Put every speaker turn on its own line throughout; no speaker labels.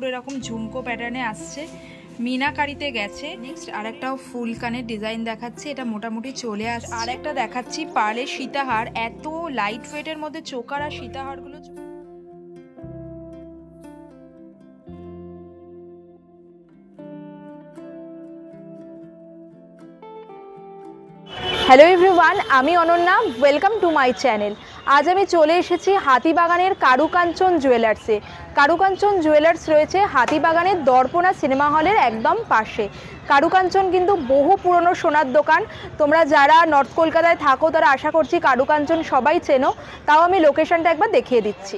পুরো এরকম ঝুমকো প্যাটার্নে আসছে, মিনাকারিতে গেছে। নেক্সট আরেকটাও ফুল কানের ডিজাইন দেখাচ্ছি, এটা মোটামুটি চলে আসছে। আর একটা দেখাচ্ছি পার্লের সীতাহার, এত লাইট ওয়েটের মধ্যে চোকার আর সীতাহারগুলো।
হ্যালো এভরিওয়ান, আমি Ananya, welcome to my channel. আজ আমি চলে এসেছি হাতিবাগানের কারুকাঞ্চন জুয়েলার্সে। কারুকাঞ্চন জুয়েলার্স রয়েছে হাতিবাগানের দর্পণা সিনেমা হলের একদম পাশে। কারুকাঞ্চন কিন্তু বহু পুরনো সোনার দোকান। তোমরা যারা নর্থ কলকাতায় থাকো তারা আশা করছি কারুকাঞ্চন সবাই চেনো। তাও আমি লোকেশনটা একবার দেখিয়ে দিচ্ছি।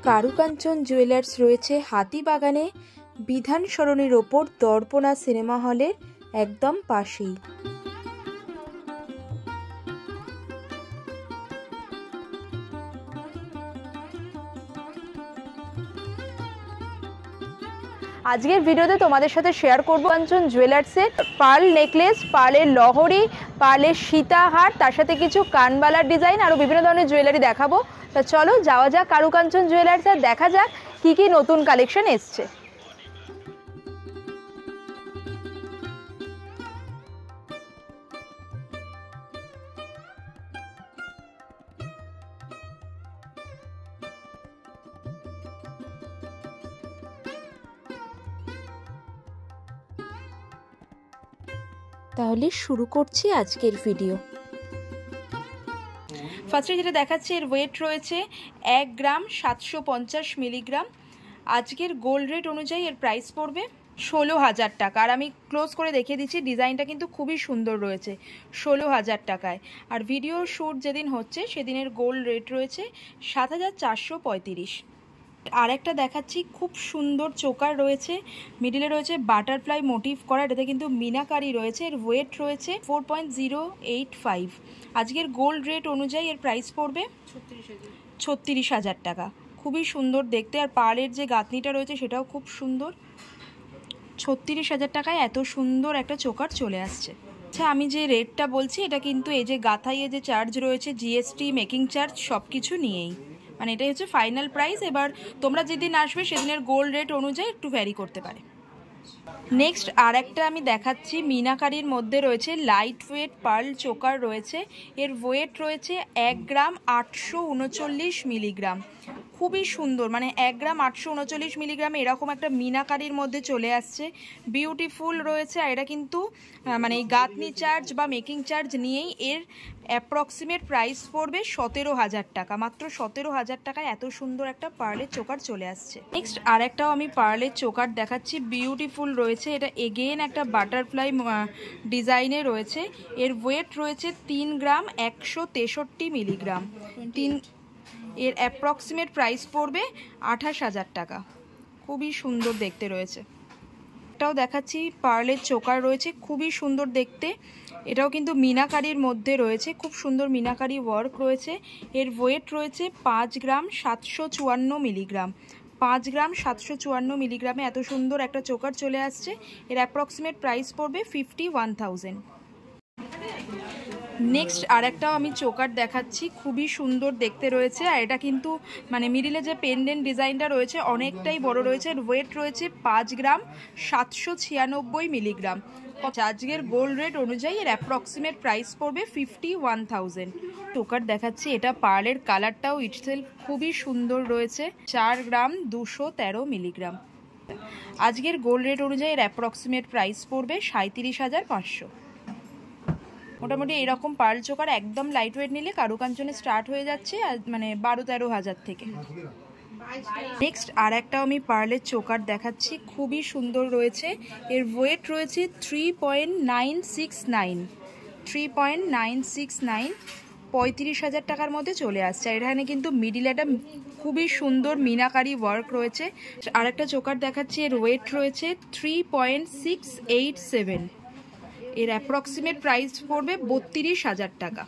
কারুকাঞ্চন জুয়েলার্স রয়েছে হাতিবাগানে, বিধান সরণির ওপর দর্পণা সিনেমা হলের একদম পাশেই। আজকের ভিডিওতে তোমাদের সাথে শেয়ার করব কাঞ্চন জুয়েলার্সের পার্ল নেকলেস, পার্লের লহরি, পার্লের সীতাহার, তার সাথে কিছু কানবালার ডিজাইন, আরও বিভিন্ন ধরনের জুয়েলারি দেখাবো। তা চলো যাওয়া যাক কারুকাঞ্চন জুয়েলার্স আর দেখা যাক কী কী নতুন কালেকশন এসছে। তাহলে শুরু করছি আজকের ভিডিও।
ফার্স্টে যেটা দেখাচ্ছে, এর ওয়েট রয়েছে 1 গ্রাম 750 মিলিগ্রাম। আজকের গোল্ড রেট অনুযায়ী এর প্রাইস পড়বে 16,000 টাকা। আর আমি ক্লোজ করে দেখিয়ে দিচ্ছি, ডিজাইনটা কিন্তু খুবই সুন্দর রয়েছে 16,000 টাকায়। আর ভিডিও শ্যুট যেদিন হচ্ছে সেদিনের গোল্ড রেট রয়েছে 7,435। আর একটা দেখাচ্ছি, খুব সুন্দর চোকার রয়েছে, মিডিলে রয়েছে বাটারফ্লাই মোটিভ করা, এটাতে কিন্তু মিনাকারি রয়েছে। এর ওয়েট রয়েছে 4.085। আজকের গোল্ড রেট অনুযায়ী এর প্রাইস পড়বে 36,000 টাকা। খুবই সুন্দর দেখতে, আর পার্লের যে গাঁথনিটা রয়েছে সেটাও খুব সুন্দর। 36,000 টাকায় এত সুন্দর একটা চোকার চলে আসছে। আচ্ছা, আমি যে রেটটা বলছি এটা কিন্তু এই যে গাঁথাইয়ে যে চার্জ রয়েছে, জিএসটি, মেকিং চার্জ সব কিছু নিয়েই, মানে এটাই হচ্ছে ফাইনাল প্রাইস। এবার তোমরা যেদিন আসবে সেদিনের গোল্ড রেট অনুযায়ী একটু ভ্যারি করতে পারে। নেক্সট আর একটা আমি দেখাচ্ছি, মিনাকারির মধ্যে রয়েছে লাইট ওয়েট পার্ল চোকার রয়েছে। এর ওয়েট রয়েছে 1 গ্রাম 839 মিলিগ্রাম। খুবই সুন্দর, মানে 1 গ্রাম 839 মিলিগ্রামে এরকম একটা মিনাকারির মধ্যে চলে আসছে, বিউটিফুল রয়েছে। আর এটা কিন্তু মানে এই গাঁথনি চার্জ বা মেকিং চার্জ নিয়েই এর অ্যাপ্রক্সিমেট প্রাইস পড়বে 17,000 টাকা। মাত্র 17,000 টাকায় এত সুন্দর একটা পার্লের চোকার চলে আসছে। নেক্সট আর একটাও আমি পার্লের চোকার দেখাচ্ছি, বিউটিফুল রয়েছে। এটা এগেন একটা বাটারফ্লাই ডিজাইনে রয়েছে। এর ওয়েট রয়েছে 3 গ্রাম 163 মিলিগ্রাম। এর অ্যাপ্রক্সিমেট প্রাইস পড়বে 28,000 টাকা। খুবই সুন্দর দেখতে রয়েছে। এটাও দেখাচ্ছি, পার্লের চোকার রয়েছে, খুবই সুন্দর দেখতে। এটাও কিন্তু মিনাকারির মধ্যে রয়েছে, খুব সুন্দর মিনাকারি ওয়ার্ক রয়েছে। এর ওয়েট রয়েছে 5 গ্রাম 754 মিলিগ্রাম। 5 গ্রাম 754 মিলিগ্রামে এত সুন্দর একটা চোকার চলে আসছে। এর অ্যাপ্রক্সিমেট প্রাইস পড়বে 51,000। নেক্সট আর একটাও আমি চোকার দেখাচ্ছি, খুবই সুন্দর দেখতে রয়েছে। আর এটা কিন্তু মানে মিডিলে যে পেন্ডেন্ট ডিজাইনটা রয়েছে অনেকটাই বড় রয়েছে। ওয়েট রয়েছে 5 গ্রাম 796 মিলিগ্রাম। আজকের গোল্ড রেট অনুযায়ী এর অ্যাপ্রক্সিমেট প্রাইস পড়বে 51,000। চোকার দেখাচ্ছি, এটা পার্লের কালারটাও ইটসেলফ খুবই সুন্দর রয়েছে, 4 গ্রাম 213 মিলিগ্রাম। আজকের গোল্ড রেট অনুযায়ী এর অ্যাপ্রক্সিমেট প্রাইস পড়বে 37,500। মোটামুটি এরকম পার্ল চোকার একদম লাইট ওয়েট নিলে কারুকাঞ্চনে স্টার্ট হয়ে যাচ্ছে মানে 12-13 হাজার থেকে। নেক্সট আর একটাও আমি পার্লের চোকার দেখাচ্ছি, খুবই সুন্দর রয়েছে। এর ওয়েট রয়েছে 3.969। 3.969 35,000 টাকার মধ্যে চলে আসছে। এখানে কিন্তু মিডিল একটা খুবই সুন্দর মিনাকারি ওয়ার্ক রয়েছে। আর একটা চোকার দেখাচ্ছি, এর ওয়েট রয়েছে 3.687। এর অ্যাপ্রক্সিমেট প্রাইস পড়বে 32,000 টাকা।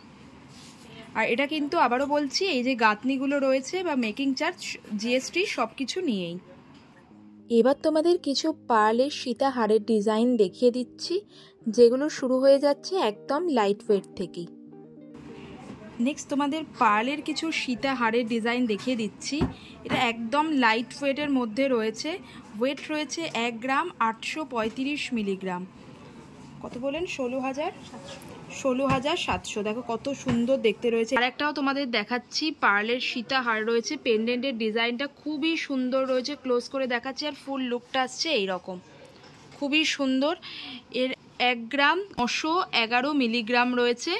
আর এটা কিন্তু আবারও বলছি, এই যে গাঁথনিগুলো রয়েছে বা মেকিং চার্জ, জিএসটি সব কিছু নিয়েই।
এবার তোমাদের কিছু পার্লের সীতাহারের ডিজাইন দেখিয়ে দিচ্ছি, যেগুলো শুরু হয়ে যাচ্ছে একদম লাইট ওয়েট থেকেই।
নেক্সট তোমাদের পার্লের কিছু সীতাহারের ডিজাইন দেখিয়ে দিচ্ছি। এটা একদম লাইট ওয়েটের মধ্যে রয়েছে, ওয়েট রয়েছে 1 গ্রাম 835 মিলিগ্রাম। কত বলেন? 16,700। দেখো কত সুন্দর দেখতে রয়েছে। আর একটাও তোমাদের দেখাচ্ছি, পার্লের সীতাহার রয়েছে, পেন্ডেন্টের ডিজাইনটা খুবই সুন্দর রয়েছে, ক্লোজ করে দেখাচ্ছি। আর ফুল লুকটা আসছে এইরকম, খুবই সুন্দর। এর 1 গ্রাম 911 মিলিগ্রাম রয়েছে,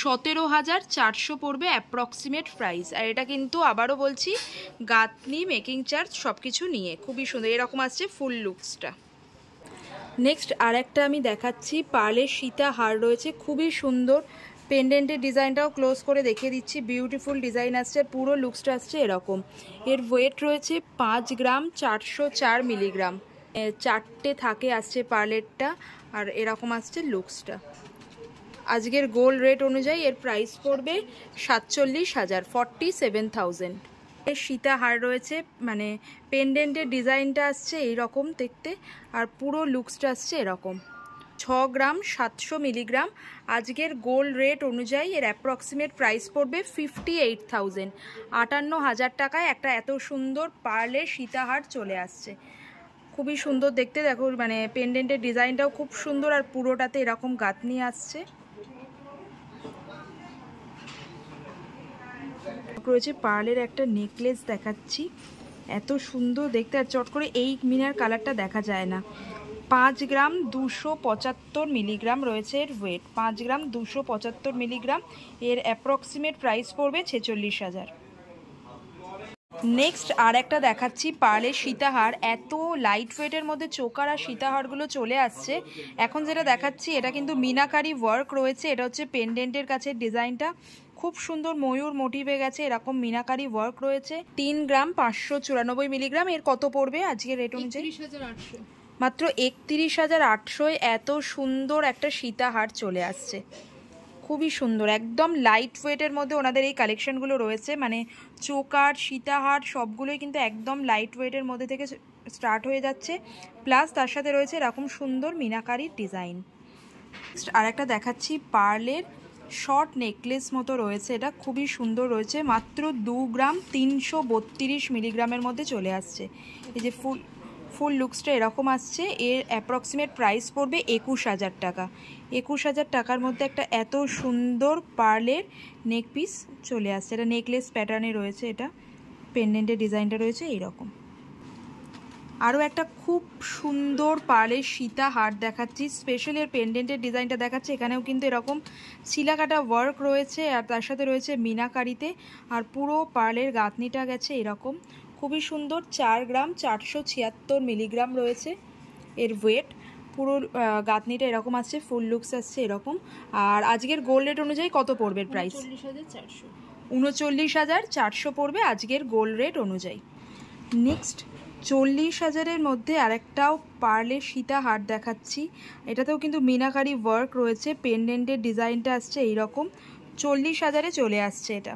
17,400 পড়বে অ্যাপ্রক্সিমেট প্রাইস। আর এটা কিন্তু আবারও বলছি গাঁথনি, মেকিং চার্জ সব কিছু নিয়ে খুবই সুন্দর। এরকম আসছে ফুল লুকসটা। নেক্সট আর একটা আমি দেখাচ্ছি, পার্লের সীতাহার রয়েছে, খুবই সুন্দর। পেন্ডেন্টের ডিজাইনটাও ক্লোজ করে দেখিয়ে দিচ্ছি, বিউটিফুল ডিজাইন আসছে। পুরো লুকসটা আসছে এরকম। এর ওয়েট রয়েছে 5 গ্রাম 404 মিলিগ্রাম। 4টে থাকে আসছে পার্লেরটা। আর এরকম আসছে লুকসটা। আজকের গোল্ড রেট অনুযায়ী এর প্রাইস পড়বে 47,000, 47,000। এর সীতাহার রয়েছে, মানে পেন্ডেন্টের ডিজাইনটা আসছে এইরকম দেখতে, আর পুরো লুকসটা আসছে এরকম। 6 গ্রাম 700 মিলিগ্রাম। আজকের গোল্ড রেট অনুযায়ী এর অ্যাপ্রক্সিমেট প্রাইস পড়বে 58,000, 58,000 টাকায় একটা এত সুন্দর পার্লের সীতাহার চলে আসছে। খুবই সুন্দর দেখতে। দেখো মানে পেন্ডেন্টের ডিজাইনটাও খুব সুন্দর, আর পুরোটাতে এরকম গাঁথনি আসছে। রয়েছে পার্লের একটা নেকলেস দেখাচ্ছি, এত সুন্দর দেখতে। আর চট করে এই মিনার কালারটা দেখা যায় না। 5 গ্রাম 275 মিলিগ্রাম রয়েছে এর ওয়েট, 5 গ্রাম 275 মিলিগ্রাম। এর অ্যাপ্রক্সিমেট প্রাইস পড়বে 46,000। নেক্সট আর একটা দেখাচ্ছি, পার্লের সীতাহার। এত লাইট ওয়েটের মধ্যে চোকার আর সীতাহারগুলো চলে আসছে। এখন যেটা দেখাচ্ছি এটা কিন্তু মিনাকারি ওয়ার্ক রয়েছে। এটা হচ্ছে পেন্ডেন্টের কাছে ডিজাইনটা খুব সুন্দর, ময়ূর মোটিভে গেছে, এরকম মিনাকারি ওয়ার্ক রয়েছে। 3 গ্রাম 594 মিলিগ্রাম। এর কত পড়বে আজকের রেট অনুযায়ী?
31,800।
মাত্র 31,800 এত সুন্দর একটা সীতাহার চলে আসছে, খুবই সুন্দর। একদম লাইট ওয়েটের মধ্যে ওনাদের এই কালেকশনগুলো রয়েছে, মানে চোকার, সীতাহার সবগুলোই কিন্তু একদম লাইট ওয়েটের মধ্যে থেকে স্টার্ট হয়ে যাচ্ছে। প্লাস তার সাথে রয়েছে এরকম সুন্দর মিনাকারির ডিজাইন। আর একটা দেখাচ্ছি, পার্লের শর্ট নেকলেস মতো রয়েছে, এটা খুবই সুন্দর রয়েছে। মাত্র 2 গ্রাম 332 মিলিগ্রামের মধ্যে চলে আসছে। এই যে ফুল লুকসটা এরকম আসছে। এর অ্যাপ্রক্সিমেট প্রাইস পড়বে 21,000 টাকা। 21,000 টাকার মধ্যে একটা এত সুন্দর পার্লের নেক পিস চলে আসছে। এটা নেকলেস প্যাটার্নে রয়েছে, এটা পেন্ডেন্টের ডিজাইনটা রয়েছে এইরকম। আরও একটা খুব সুন্দর পার্লের সীতাহার দেখাচ্ছি, স্পেশাল এর পেন্ডেন্টের ডিজাইনটা দেখাচ্ছে। এখানেও কিন্তু এরকম শিলাকাটা ওয়ার্ক রয়েছে, আর তার সাথে রয়েছে মিনাকারিতে, আর পুরো পার্লের গাঁথনিটা গেছে এরকম, খুবই সুন্দর। 4 গ্রাম 476 মিলিগ্রাম রয়েছে এর ওয়েট। পুরো গাঁথনিটা এরকম আসছে, ফুল লুকস আসছে এরকম। আর আজকের গোল্ড রেট অনুযায়ী কত পড়বে প্রাইস? 39,400 পড়বে আজকের গোল্ড রেট অনুযায়ী। নেক্সট 40,000-এর মধ্যে আরেকটাও পার্লের সীতাহার দেখাচ্ছি। এটাতেও কিন্তু মিনাকারি ওয়ার্ক রয়েছে, পেন্ডেন্টের ডিজাইনটা আসছে এইরকম। 40,000-এ চলে আসছে এটা।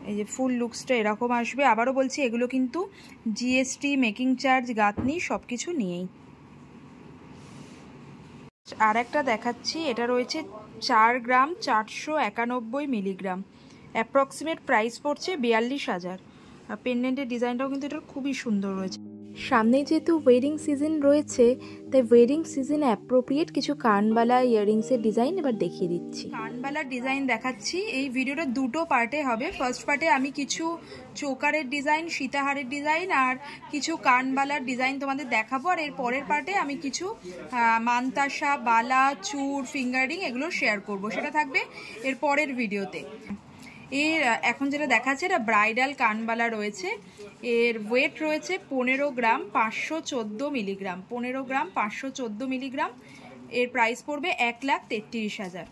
এই যে ফুল লুকসটা এরকম আসবে। আবারও বলছি এগুলো কিন্তু জিএসটি, মেকিং চার্জ, গাঁথনি সব কিছু নিয়েই। আর একটা দেখাচ্ছি, এটা রয়েছে 4 গ্রাম 491 মিলিগ্রাম। অ্যাপ্রক্সিমেট প্রাইস পড়ছে 42,000। আর পেন্ডেন্টের ডিজাইনটাও কিন্তু এটার খুবই সুন্দর রয়েছে।
সামনেই যেহেতু ওয়েডিং সিজন রয়েছে, তাই ওয়েডিং সিজনে অ্যাপ্রোপ্রিয়েট কিছু কানবালা ইয়াররিংসের ডিজাইন এবার দেখিয়ে দিচ্ছি।
কানবালার ডিজাইন দেখাচ্ছি। এই ভিডিওটা দুটো পার্টে হবে। ফার্স্ট পার্টে আমি কিছু চোকারের ডিজাইন, সীতাহারের ডিজাইন আর কিছু কানবালার ডিজাইন তোমাদের দেখাবো। আর এর পরের পার্টে আমি কিছু মানতাসা, বালা, চূড়, ফিঙ্গারিং এগুলো শেয়ার করব, সেটা থাকবে এর পরের ভিডিওতে। এর এখন যেটা দেখাচ্ছে এটা ব্রাইডাল কানবালা রয়েছে। এর ওয়েট রয়েছে 15 গ্রাম 514 মিলিগ্রাম। 15 গ্রাম 514 মিলিগ্রাম। এর প্রাইস পড়বে 1,33,000।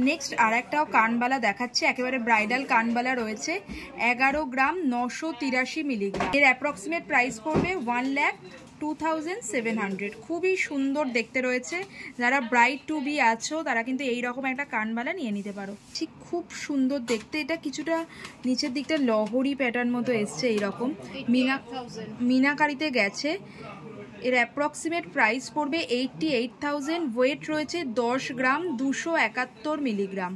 নেক্সট আর একটাও কানবালা দেখাচ্ছে, একেবারে ব্রাইডাল কানবালা রয়েছে। 11 গ্রাম 983 মিলিগ্রাম। এর অ্যাপ্রক্সিমেট প্রাইস পড়বে 1,02,700। খুবই সুন্দর দেখতে রয়েছে। যারা ব্রাইড টু বি আছো তারা কিন্তু এইরকম একটা কানবালা নিয়ে নিতে পারো। ঠিক খুব সুন্দর দেখতে। এটা কিছুটা নিচের দিকটা লহরি প্যাটার্ন মতো এসছে এইরকম, মিনাকারিতে গেছে। এর অ্যাপ্রক্সিমেট প্রাইস পড়বে 88,000। ওয়েট রয়েছে 10 গ্রাম 271 মিলিগ্রাম।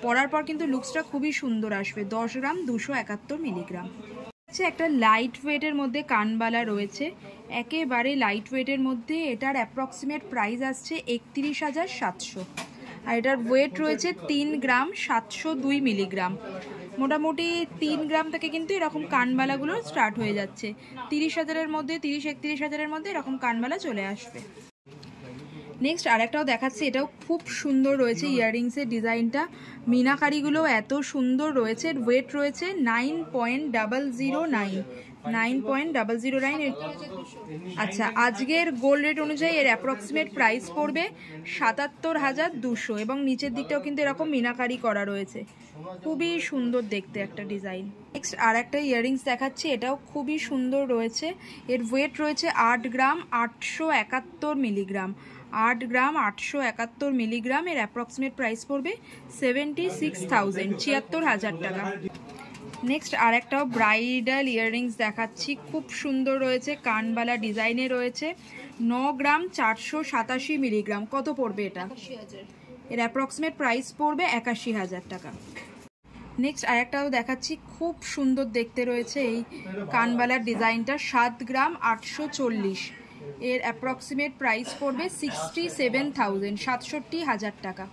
পরার পর কিন্তু লুকসটা খুবই সুন্দর আসবে। 10 গ্রাম 271 মিলিগ্রাম। একটা লাইট ওয়েটের মধ্যে কানবালা রয়েছে, একেবারে লাইট ওয়েটের মধ্যে। এটার অ্যাপ্রক্সিমেট প্রাইস আসছে 31,700। আর এটার ওয়েট রয়েছে 3 গ্রাম 702 মিলিগ্রাম। মোটামুটি 3 গ্রাম থেকে কিন্তু এরকম কানবালাগুলো স্টার্ট হয়ে যাচ্ছে। 30,000-এর মধ্যে, 30-31,000-এর মধ্যে এরকম কানবালা চলে আসবে। নেক্সট আরেকটাও দেখাচ্ছি, এটাও খুব সুন্দর রয়েছে। ইয়াররিংসের ডিজাইনটা, মিনাকারিগুলো এত সুন্দর রয়েছে। ওয়েট রয়েছে 9.009। আচ্ছা, আজকের গোল্ড রেট অনুযায়ী এর অ্যাপ্রক্সিমেট প্রাইস পড়বে 77,200 এবং নিচের দিকটাও কিন্তু এরকম মিনাকারি করা রয়েছে। খুবই সুন্দর দেখতে একটা ডিজাইন। নেক্সট আর একটা ইয়াররিংস দেখাচ্ছি, এটাও খুবই সুন্দর রয়েছে। এর ওয়েট রয়েছে 8 গ্রাম 871 মিলিগ্রাম। 8 গ্রাম 871 মিলিগ্রাম। এর অ্যাপ্রক্সিমেট প্রাইস পড়বে 76,000, 76,000 টাকা। নেক্সট আর একটাও ব্রাইডাল ইয়াররিংস দেখাচ্ছি, খুব সুন্দর রয়েছে, কানবালা ডিজাইনে রয়েছে। 9 গ্রাম 487 মিলিগ্রাম। কত পড়বে এটা? 81,000। এর অ্যাপ্রক্সিমেট প্রাইস পড়বে 81,000 টাকা। নেক্সট আর একটাও দেখাচ্ছি, খুব সুন্দর দেখতে রয়েছে এই কানবালার ডিজাইনটা। 7 গ্রাম 840। এর অ্যাপ্রক্সিমেট প্রাইস পড়বে 67,000, 67,000 টাকা।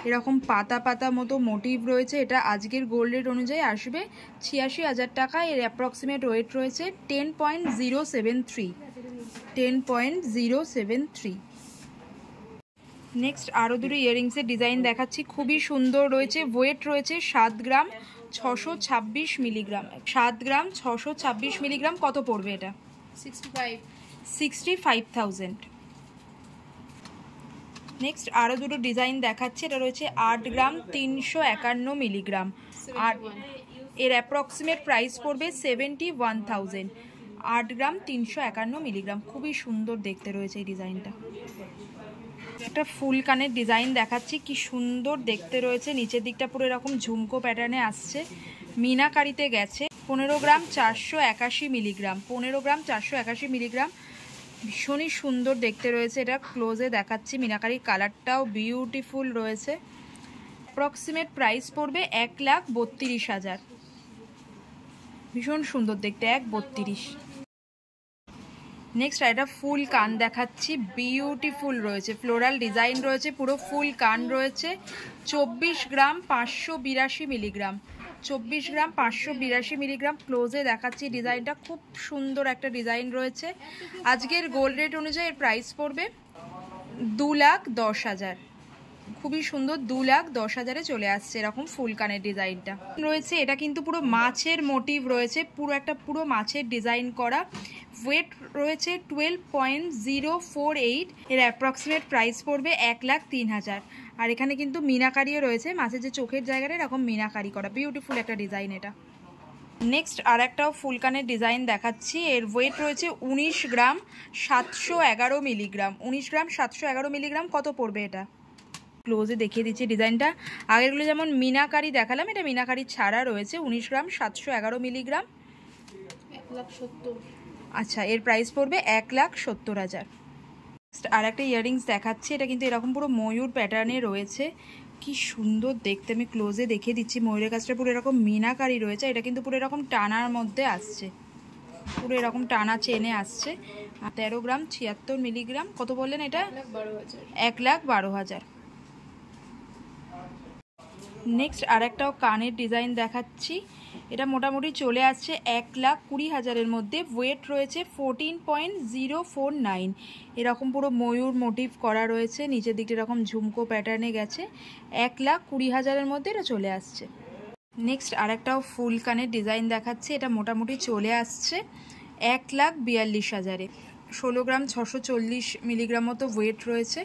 এরকম পাতা পাতা মতো মোটিভ রয়েছে। এটা আজকের গোল্ড রেট অনুযায়ী আসবে 86,000 টাকা। এর অ্যাপ্রক্সিমেট ওয়েট রয়েছে 10.073, 10.073। নেক্সট আরও দুটো ইয়াররিংসের ডিজাইন দেখাচ্ছি, খুবই সুন্দর রয়েছে। ওয়েট রয়েছে 7 গ্রাম 626 মিলিগ্রাম। 7 গ্রাম 626 মিলিগ্রাম। কত পড়বে এটা? 65,000। নেক্সট আরও দুটো ডিজাইন দেখাচ্ছে, এটা রয়েছে 8 গ্রাম 351 মিলিগ্রাম। আর এর অ্যাপ্রক্সিমেট প্রাইস পড়বে 71,000। 8 গ্রাম 351 মিলিগ্রাম। খুবই সুন্দর দেখতে রয়েছে এই ডিজাইনটা। একটা ফুল কানের ডিজাইন দেখাচ্ছি, কি সুন্দর দেখতে রয়েছে। নিচের দিকটা পুরো এরকম ঝুমকো প্যাটার্নে আসছে, মিনাকারিতে গেছে। 15 গ্রাম 481 মিলিগ্রাম। 15 গ্রাম 481 মিলিগ্রাম। ভীষণই সুন্দর দেখতে রয়েছে। এটা ক্লোজে দেখাচ্ছি, মিনাকারির কালারটাও বিউটিফুল রয়েছে। অ্যাপ্রক্সিমেট প্রাইস পড়বে 1,32,000। ভীষণ সুন্দর দেখতে, 1,32,000। নেক্সট এটা ফুল কান দেখাচ্ছি, বিউটিফুল রয়েছে, ফ্লোরাল ডিজাইন রয়েছে, পুরো ফুল কান রয়েছে। 24 গ্রাম 582 মিলিগ্রাম। 24 গ্রাম 582 মিলিগ্রাম। ক্লোজে দেখাচ্ছি ডিজাইনটা, খুব সুন্দর একটা ডিজাইন রয়েছে। আজকের গোল্ড রেট অনুযায়ী এর প্রাইস পড়বে 2,10,000। খুবই সুন্দর, 2,10,000-এ চলে আসছে এরকম ফুল কানের ডিজাইনটা রয়েছে। এটা কিন্তু পুরো মাছের মোটিভ রয়েছে, পুরো মাছের ডিজাইন করা। ওয়েট রয়েছে 12.048। এর অ্যাপ্রক্সিমেট প্রাইস পড়বে 1,03,000। আর এখানে কিন্তু মিনাকারিও রয়েছে, মাছের যে চোখের জায়গাটা এরকম মিনাকারি করা, বিউটিফুল একটা ডিজাইন এটা। নেক্সট আর একটাও ফুলকানের ডিজাইন দেখাচ্ছি, এর ওয়েট রয়েছে 19 গ্রাম 711 মিলিগ্রাম। 19 গ্রাম 711 মিলিগ্রাম। কত পড়বে এটা? ক্লোজে দেখিয়ে দিচ্ছি ডিজাইনটা। আগেরগুলো যেমন মিনাকারি দেখালাম, এটা মিনাকারি ছাড়া রয়েছে। 19 গ্রাম 711 মিলিগ্রাম। 1,70,000। আচ্ছা, এর প্রাইস পড়বে 1,70,000। আর একটা ইয়াররিংস দেখাচ্ছি, এটা কিন্তু এরকম পুরো ময়ূর প্যাটার্নে রয়েছে, কি সুন্দর দেখতে। আমি ক্লোজে দেখিয়ে দিচ্ছি, ময়ূরের কাছটা পুরো এরকম মিনাকারি রয়েছে। এটা কিন্তু পুরো এরকম টানার মধ্যে আসছে, পুরো এরকম টানা চেনে আসছে। 13 গ্রাম 76 মিলিগ্রাম। কত বললেন এটা? 1,12,000। নেক্সট আর একটাও কানের ডিজাইন দেখাচ্ছি, এটা মোটামুটি চলে আসছে 1,20,000-এর মধ্যে। ওয়েট রয়েছে 14.049। এরকম পুরো ময়ূর মোটিভ করা রয়েছে, নিচের দিকটা এরকম ঝুমকো প্যাটার্নে গেছে। 1,20,000-এর মধ্যে এটা চলে আসছে। নেক্সট আর একটাও ফুল কানের ডিজাইন দেখাচ্ছি, এটা মোটামুটি চলে আসছে 1,42,000-এ। 16 গ্রাম 640 মিলিগ্রাম মতো ওয়েট রয়েছে।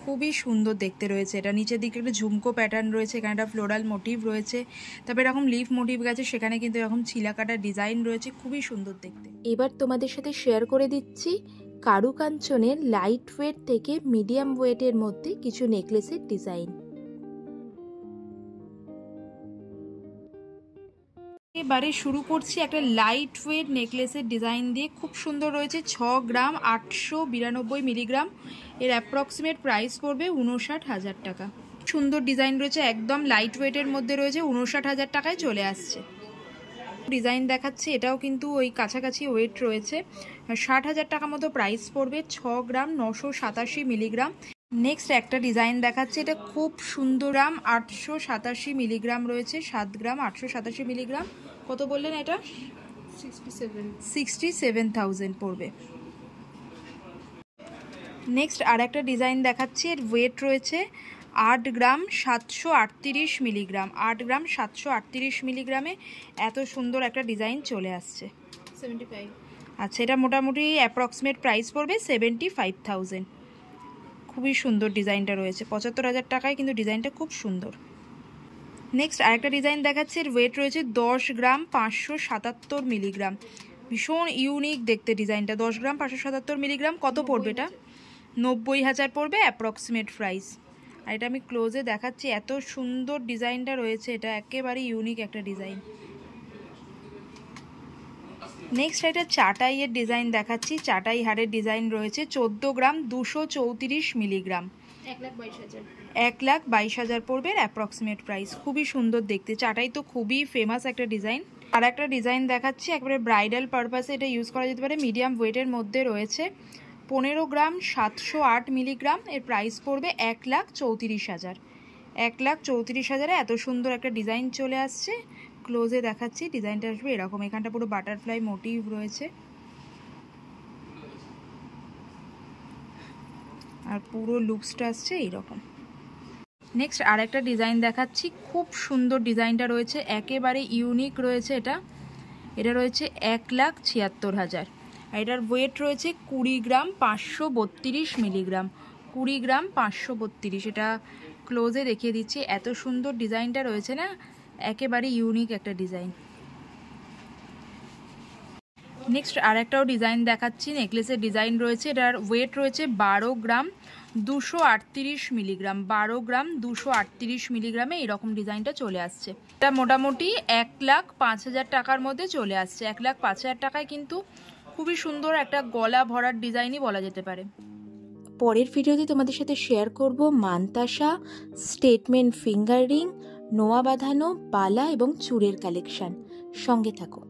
খুবই সুন্দর দেখতে রয়েছে এটা। নিচের দিকে একটা ঝুমকো প্যাটার্ন রয়েছে, এখানে একটা ফ্লোরাল মোটিভ রয়েছে, তারপরে এরকম লিফ মোটিভ গেছে, সেখানে কিন্তু এরকম ছিলাকাটা ডিজাইন রয়েছে, খুবই সুন্দর দেখতে।
এবার তোমাদের সাথে শেয়ার করে দিচ্ছি কারুকাঞ্চনের লাইট ওয়েট থেকে মিডিয়াম ওয়েটের মধ্যে কিছু নেকলেসের ডিজাইন।
এবারে শুরু করছি একটা লাইট ওয়েট নেকলেসের ডিজাইন দিয়ে। খুব সুন্দর রয়েছে, 6 গ্রাম 892 মিলিগ্রাম। এর অ্যাপ্রক্সিমেট প্রাইস পড়বে 59,000 টাকা। সুন্দর ডিজাইন রয়েছে, একদম লাইট ওয়েটের মধ্যে রয়েছে, 59,000 টাকায় চলে আসছে। ডিজাইন দেখাচ্ছি, এটাও কিন্তু ওই কাছাকাছি ওয়েট রয়েছে, 60,000 টাকা মতো প্রাইস পড়বে, 6 গ্রাম 987 মিলিগ্রাম। নেক্সট একটা ডিজাইন দেখাচ্ছে, এটা খুব সুন্দর, গ্রাম 887 মিলিগ্রাম রয়েছে, 7 গ্রাম 887 মিলিগ্রাম। কত বললেন এটা? 67,000 পড়বে। নেক্সট আর একটা ডিজাইন দেখাচ্ছি, এর ওয়েট রয়েছে 8 গ্রাম 738 মিলিগ্রাম। 8 গ্রাম 738 মিলিগ্রামে এত সুন্দর একটা ডিজাইন চলে আসছে। 75। আচ্ছা, এটা মোটামুটি অ্যাপ্রক্সিমেট প্রাইস পড়বে 75,000। খুবই সুন্দর ডিজাইনটা রয়েছে, 75,000 টাকায়, কিন্তু ডিজাইনটা খুব সুন্দর। নেক্সট আরেকটা ডিজাইন দেখাচ্ছে, এর ওয়েট রয়েছে 10 গ্রাম 577 মিলিগ্রাম। ভীষণ ইউনিক দেখতে ডিজাইনটা, 10 গ্রাম 577 মিলিগ্রাম। কত পড়বে এটা? 90,000 পড়বে অ্যাপ্রক্সিমেট প্রাইস। আর এটা আমি ক্লোজে দেখাচ্ছি, এত সুন্দর ডিজাইনটা রয়েছে, এটা একেবারে ইউনিক একটা ডিজাইন। নেক্সট এটা চাটাইয়ের ডিজাইন দেখাচ্ছি, চাটাই হারের ডিজাইন রয়েছে, 14 গ্রাম 234 মিলিগ্রাম। 1,22,000 পড়বে অ্যাপ্রক্সিমেট প্রাইস। খুবই সুন্দর দেখতে, চাটাই তো খুবই ফেমাস একটা ডিজাইন। আর একটা ডিজাইন দেখাচ্ছি, একবারে ব্রাইডাল পারপাসে এটা ইউজ করা যেতে পারে, মিডিয়াম ওয়েটের মধ্যে রয়েছে, 15 গ্রাম 708 মিলিগ্রাম। এর প্রাইস পড়বে 1,34,000। 1,34,000-এ এত সুন্দর একটা ডিজাইন চলে আসছে। ক্লোজে দেখাচ্ছি, ডিজাইনটা আসবে এরকম, এখানটা পুরো বাটারফ্লাই মোটিভ রয়েছে, আর পুরো লুকসটা আসছে এইরকম। নেক্সট আর একটা ডিজাইন দেখাচ্ছি, খুব সুন্দর ডিজাইনটা রয়েছে, একেবারে ইউনিক রয়েছে। এটা রয়েছে 1,76,000। আর এটার ওয়েট রয়েছে 20 গ্রাম 532 মিলিগ্রাম। 20 গ্রাম 532। এটা ক্লোজে দেখিয়ে দিচ্ছি, এত সুন্দর ডিজাইনটা রয়েছে না, একেবারে ইউনিক একটা ডিজাইন। নেক্সট আর একটাও ডিজাইন দেখাচ্ছি, নেকলেসের ডিজাইন রয়েছে, এটার ওয়েট রয়েছে 12 গ্রাম 238 মিলিগ্রাম। 12 গ্রাম 238 মিলিগ্রামে এরকম ডিজাইনটা চলে আসছে। এটা মোটামুটি 1,05,000 টাকার মধ্যে চলে আসছে। 1,05,000 টাকায় কিন্তু খুবই সুন্দর একটা গলা ভরার ডিজাইনই বলা যেতে পারে।
পরের ভিডিওতে তোমাদের সাথে শেয়ার করব মানতাসা, স্টেটমেন্ট ফিঙ্গার রিং, নোয়া বাঁধানো বালা এবং চূড়ের কালেকশন। সঙ্গে থাকো।